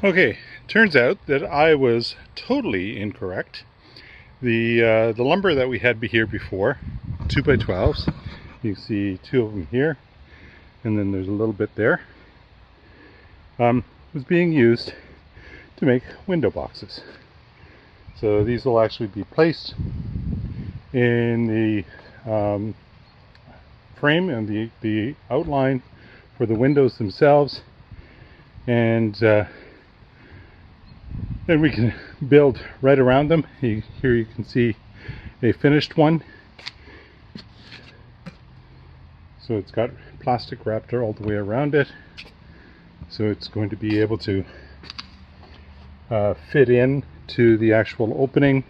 Okay, turns out that I was totally incorrect. The lumber that we had here before, 2x12s, you can see two of them here, and then there's a little bit there, was being used to make window boxes. So these will actually be placed in the frame and the outline for the windows themselves, and then we can build right around them. Here you can see a finished one. So it's got plastic wrapped all the way around it. So it's going to be able to fit in to the actual opening,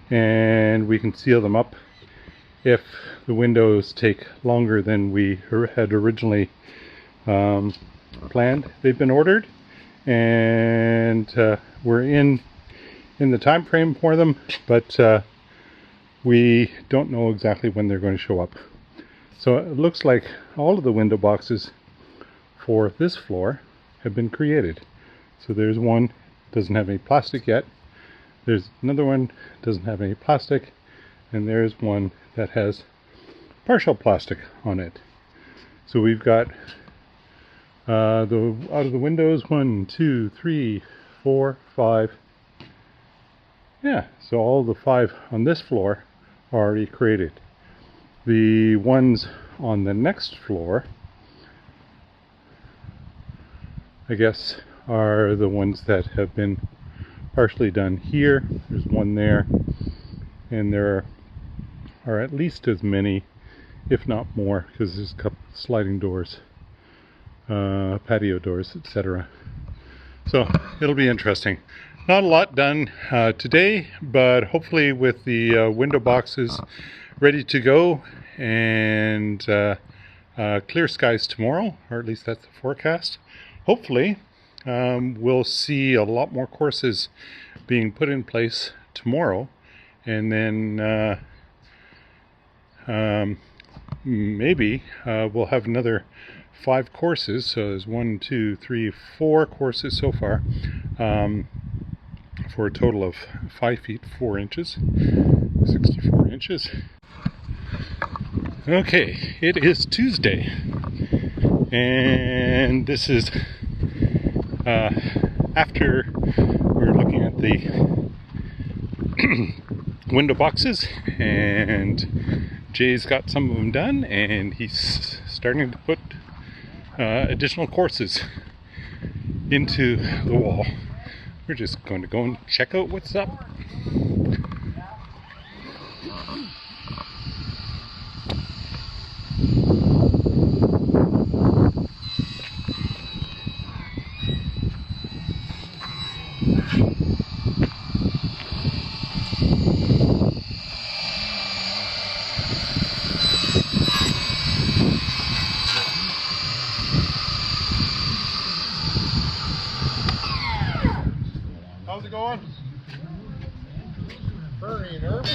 and we can seal them up if the windows take longer than we had originally planned. They've been ordered, and we're in the time frame for them, but we don't know exactly when they're going to show up. So it looks like all of the window boxes for this floor have been created. So there's one, doesn't have any plastic yet. There's another one, doesn't have any plastic, and there's one that has partial plastic on it. So we've got out of the windows, 1, 2, 3, 4, 5. Yeah, so all the 5 on this floor are already created. The ones on the next floor, I guess, are the ones that have been partially done here. There's one there, and there are at least as many, if not more, because there's a couple sliding doors, patio doors, etc. So it'll be interesting. Not a lot done today, but hopefully with the window boxes ready to go and clear skies tomorrow, or at least that's the forecast. Hopefully we'll see a lot more courses being put in place tomorrow, and then maybe we'll have another 5 courses. So there's 1, 2, 3, 4 courses so far, for a total of 5 feet 4 inches, 64 inches. Okay, it is Tuesday, and this is after we're looking at the window boxes, and Jay's got some of them done, and he's starting to put additional courses into the wall. We're just going to go and check out what's up. How's it going? Very nervous.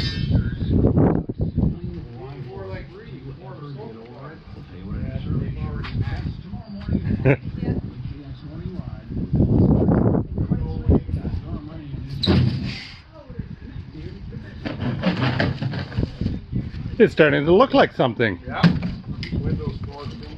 It's starting to look like something. Yeah. Windows closed into it.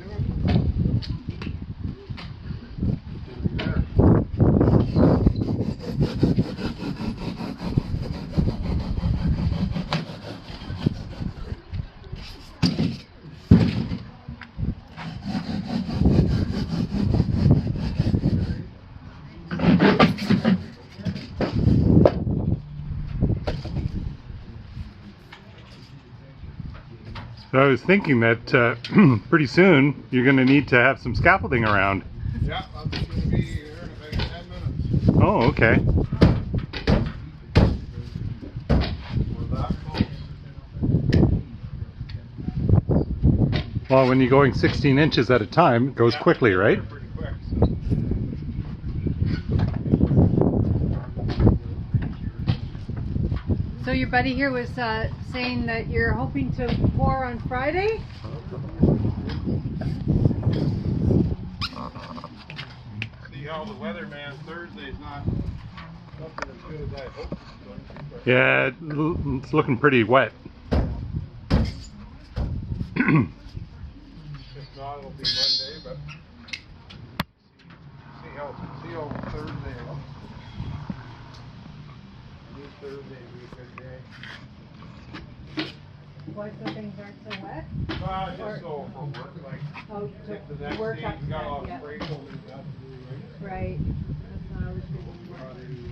So I was thinking that pretty soon you're going to need to have some scaffolding around. Yeah, I'm just going to be here in about 10 minutes. Oh, okay. We're that close. Well, when you're going 16 inches at a time, it goes quickly, right? Pretty quick. So your buddy here was saying that you're hoping to pour on Friday? The Yeah, the weatherman Thursday's not nothing as good as I hoped it's going to. But Yeah, it's looking pretty wet. if not, it'll be Monday. But see how Thursday looks. I need Thursday to be a good day. Why so things aren't so wet? Just so for work, like Oh, if the to next work day up you got all yeah. spray coating you have to do, right? Right. That's what I was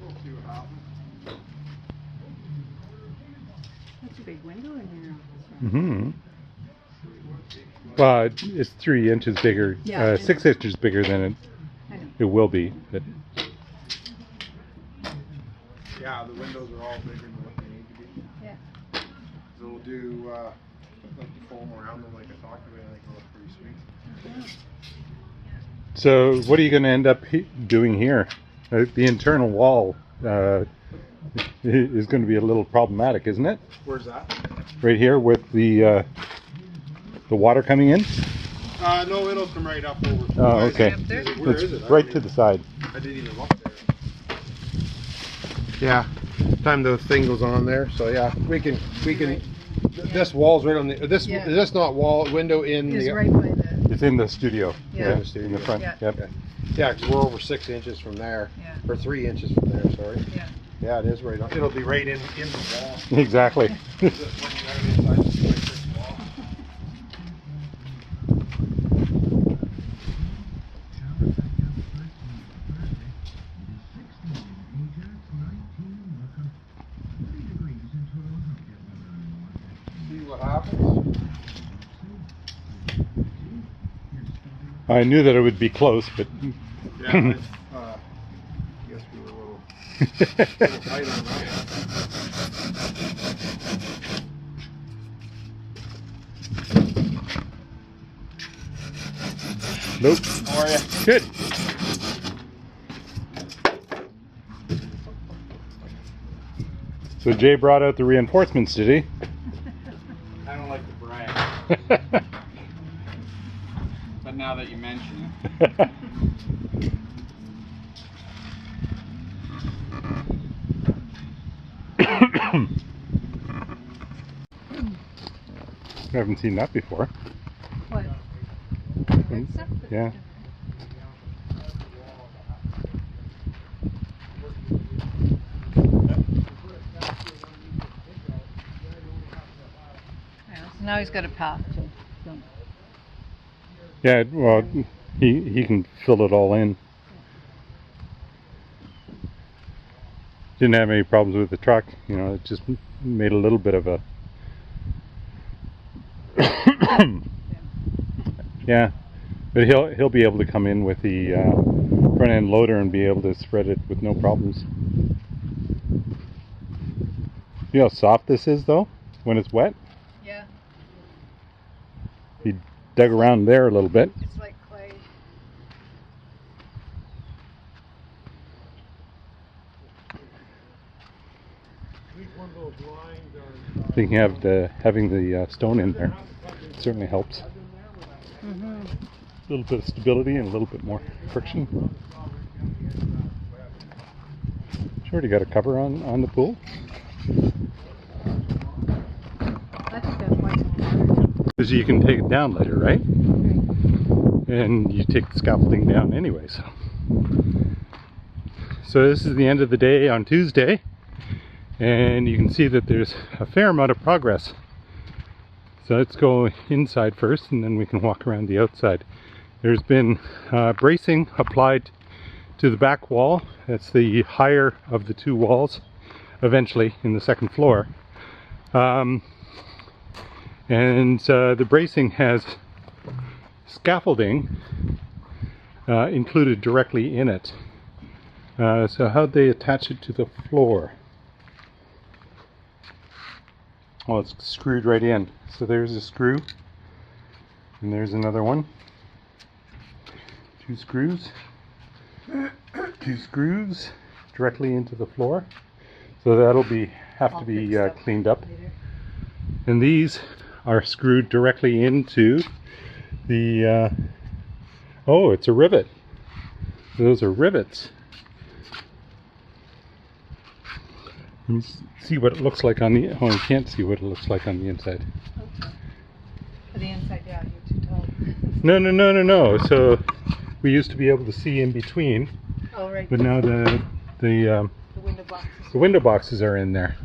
We'll see what happens. That's a big window in your office. Mm-hmm. Well, it's 3 inches bigger, Yeah, 6 inches bigger than I know. it will be. But Yeah, the windows are all bigger than what they need to be. Yeah. So we'll do like the foam around them like I talked about. I think it'll look pretty sweet. so, what are you going to end up doing here? The internal wall is going to be a little problematic, isn't it? Where's that? Right here with the water coming in. No, it'll come right up over. Oh, okay. Where It's is it? right to the side. I didn't even look there. Yeah, time the thing goes on there. So yeah, we can. This wall's right on the. This Yeah. is this not wall window in Is the. right by the. It's in the studio. Yeah. In the front. Yeah. Yep. Yeah, 'cause we're over 6 inches from there, Yeah. or 3 inches from there. Sorry. Yeah. Yeah, it is right on. It'll be right in the wall. Exactly. When you got it inside this like this wall. See what happens. I knew that it would be close, but Yeah, guess we were a little tight on that. nope. How are you? Good. So Jay brought out the reinforcements, did he? I don't like to brag, but now that you mention it, I haven't seen that before. What? Yeah. Yeah, so now he's got a path to dump. Yeah, well, he can fill it all in. Didn't have any problems with the truck, you know, it just made a little bit of a yeah, but he'll be able to come in with the front end loader and be able to spread it with no problems. You know how soft this is though when it's wet? Yeah. He dug around there a little bit. It's like clay. Thinking of having the stone in there certainly helps. Mm-hmm. A little bit of stability and a little bit more friction. She already got a cover on the pool. I think that's why it's water. Because you can take it down later, right? And you take the scaffolding down anyway, so. So this is the end of the day on Tuesday, and you can see that there's a fair amount of progress. So let's go inside first, and then we can walk around the outside. There's been bracing applied to the back wall. That's the higher of the two walls, eventually in the second floor. And the bracing has scaffolding included directly in it. So how'd they attach it to the floor? Oh, it's screwed right in. So there's a screw, and there's another one. 2 screws, 2 screws, directly into the floor. So that'll have to be cleaned up. And these are screwed directly into the, oh, it's a rivet. Those are rivets. Let me see what it looks like on the, oh, you can't see what it looks like on the inside. Okay. For the inside, yeah, you're too tall. No. So we used to be able to see in between, Oh, right. but now the window boxes. the window boxes are in there.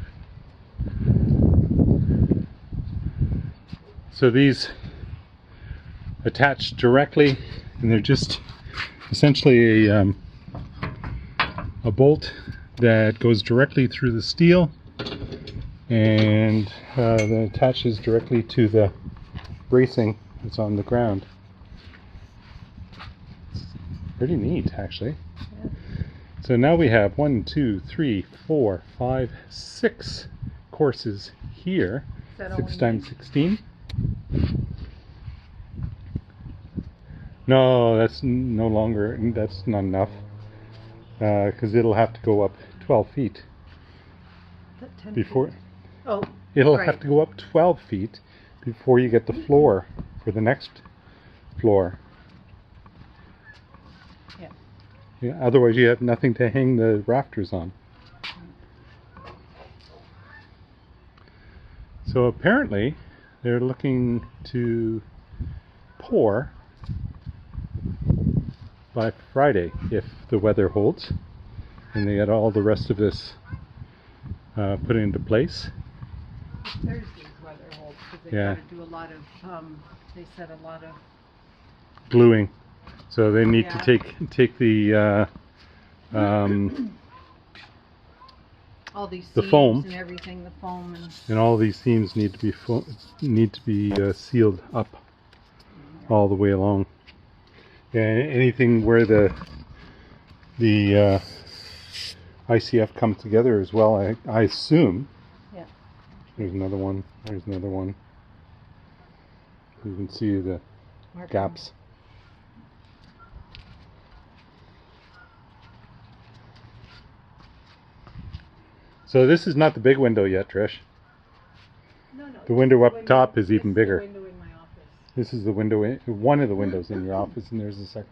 So these attach directly, and they're just essentially a bolt that goes directly through the steel and that attaches directly to the bracing that's on the ground. It's pretty neat, actually. Yeah. So now we have 1, 2, 3, 4, 5, 6 courses here. Is that all 6 we times need? 16. No, that's no longer, that's not enough. Because it'll have to go up 12 feet Is that 10 before, feet? Oh, it'll right. have to go up 12 feet before you get the floor for the next floor. Yeah. Yeah, otherwise you have nothing to hang the rafters on. So apparently they're looking to pour by Friday if the weather holds and they get all the rest of this put into place. Thursday's weather holds because they Yeah. got to do a lot of. They said a lot of. Gluing, so they need Yeah. to take the All these The seams foam. and everything, the foam and and all these seams need to be sealed up all the way along. And anything where the ICF comes together as well, I assume. Yeah. There's another one. There's another one. You can see the marking. gaps. So this is not the big window yet, Trish. No. The window up window- top is this even the bigger. window in my office This is the window, one of the windows in your office, and there's the second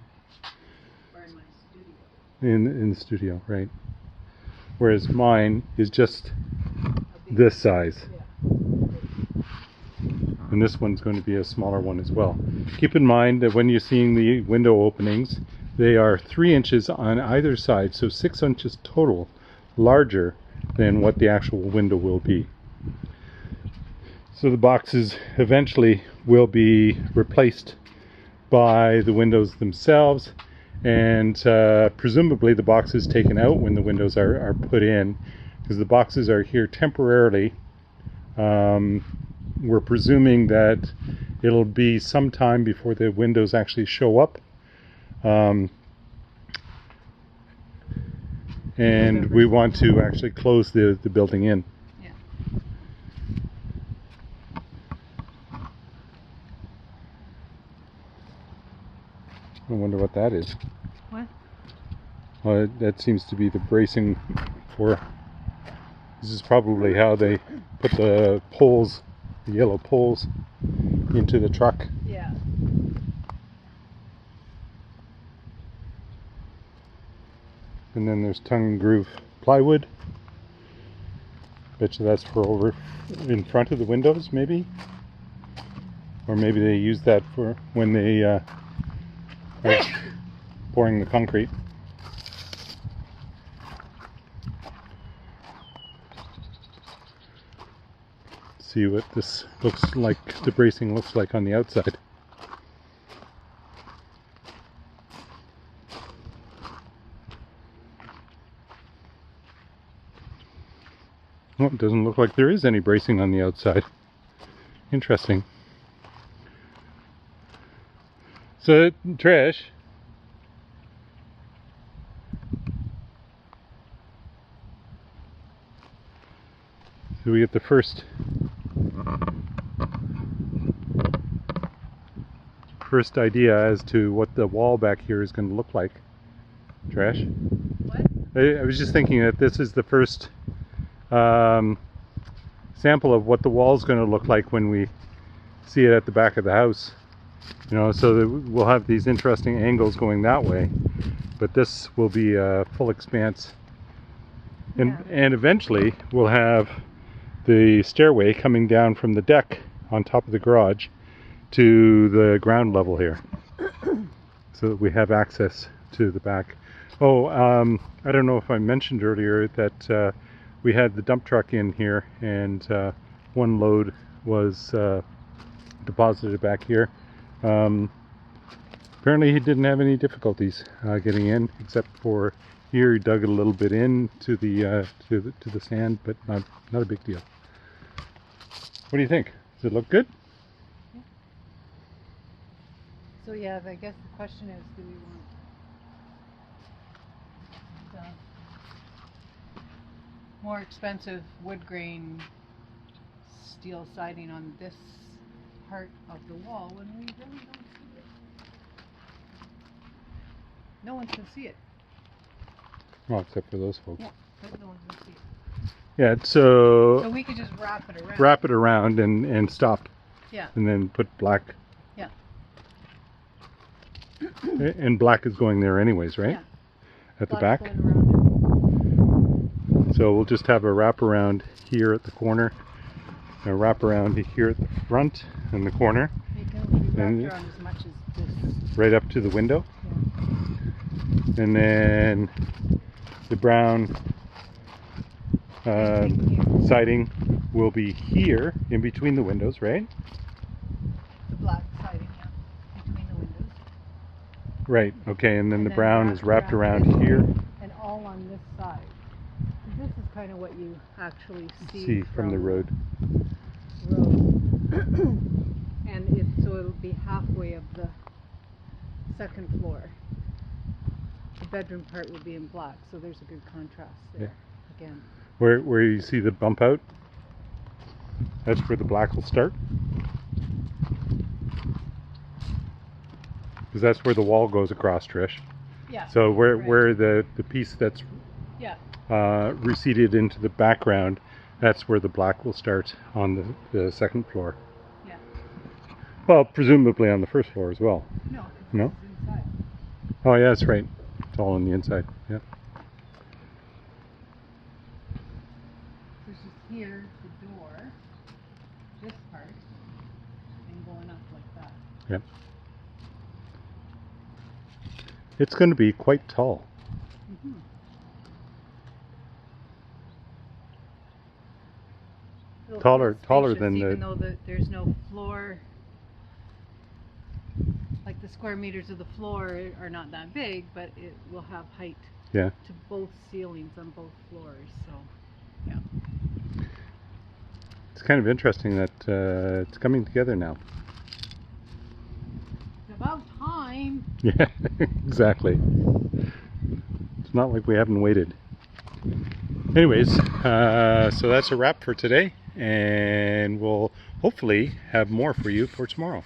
or in my studio. in the studio, right? Whereas mine is just A big- this size, Yeah. and this one's going to be a smaller one as well. Keep in mind that when you're seeing the window openings, they are 3 inches on either side, so 6 inches total larger than what the actual window will be. So the boxes eventually will be replaced by the windows themselves, and presumably the boxes taken out when the windows are put in, because the boxes are here temporarily. We're presuming that it'll be some time before the windows actually show up. And we want to actually close the building in. Yeah. I wonder what that is. What? Well, that seems to be the bracing for. This is probably how they put the poles, the yellow poles, into the truck. Yeah. And then there's tongue and groove plywood. Bet you that's for over in front of the windows, maybe. Or maybe they use that for when they are pouring the concrete. See what this looks like, the bracing looks like on the outside. Oh, it doesn't look like there is any bracing on the outside. Interesting. So, Trish, so we get the first idea as to what the wall back here is going to look like. Trish? What? I was just thinking that this is the first sample of what the wall's going to look like when we see it at the back of the house. You know, so that we'll have these interesting angles going that way, but this will be a full expanse, and eventually we'll have the stairway coming down from the deck on top of the garage to the ground level here, so that we have access to the back. Oh, I don't know if I mentioned earlier that we had the dump truck in here, and one load was deposited back here. Apparently he didn't have any difficulties getting in, except for here he dug it a little bit in to the sand, but not a big deal. What do you think? Does it look good? So yeah, I guess the question is, do we want the more expensive wood grain steel siding on this part of the wall when we really don't see it? No one can see it. Well, except for those folks. Yeah, but no one can see it. Yeah, So so we could just wrap it around. wrap it around and stop, Yeah. and then put black. Yeah. And black is going there anyways, right? Yeah. At the Black back. going around So we'll just have a wrap around here at the corner, a wrap around here at the front and the corner, it. It can be wrapped And- around as much as this. right up to the window. Yeah. And then the brown siding will be here in between the windows, right? The black siding, yeah, between the windows. Right, okay, and then And the then brown is wrapped around here. And all on this side. This is kind of what you actually See from the road. And so it'll be halfway of the second floor. The bedroom part will be in black, so there's a good contrast there. Again. Where you see the bump out, that's where the black will start. Because that's where the wall goes across, Trish. Yeah. So where right. the piece that's Yeah. receded into the background, that's where the black will start on the second floor. Yeah. Well, presumably on the first floor as well. No. No? It's inside. Oh yeah, that's right. It's all on the inside. Yeah. This is here, the door, this part, and going up like that. Yeah. It's going to be quite tall. Mm-hmm. Taller than even the. though there's no floor, like the square meters of the floor are not that big, but it will have height Yeah. to both ceilings on both floors. So It's kind of interesting that it's coming together now. it's about time. Yeah, exactly. It's not like we haven't waited. Anyways, so that's a wrap for today, and we'll hopefully have more for you for tomorrow.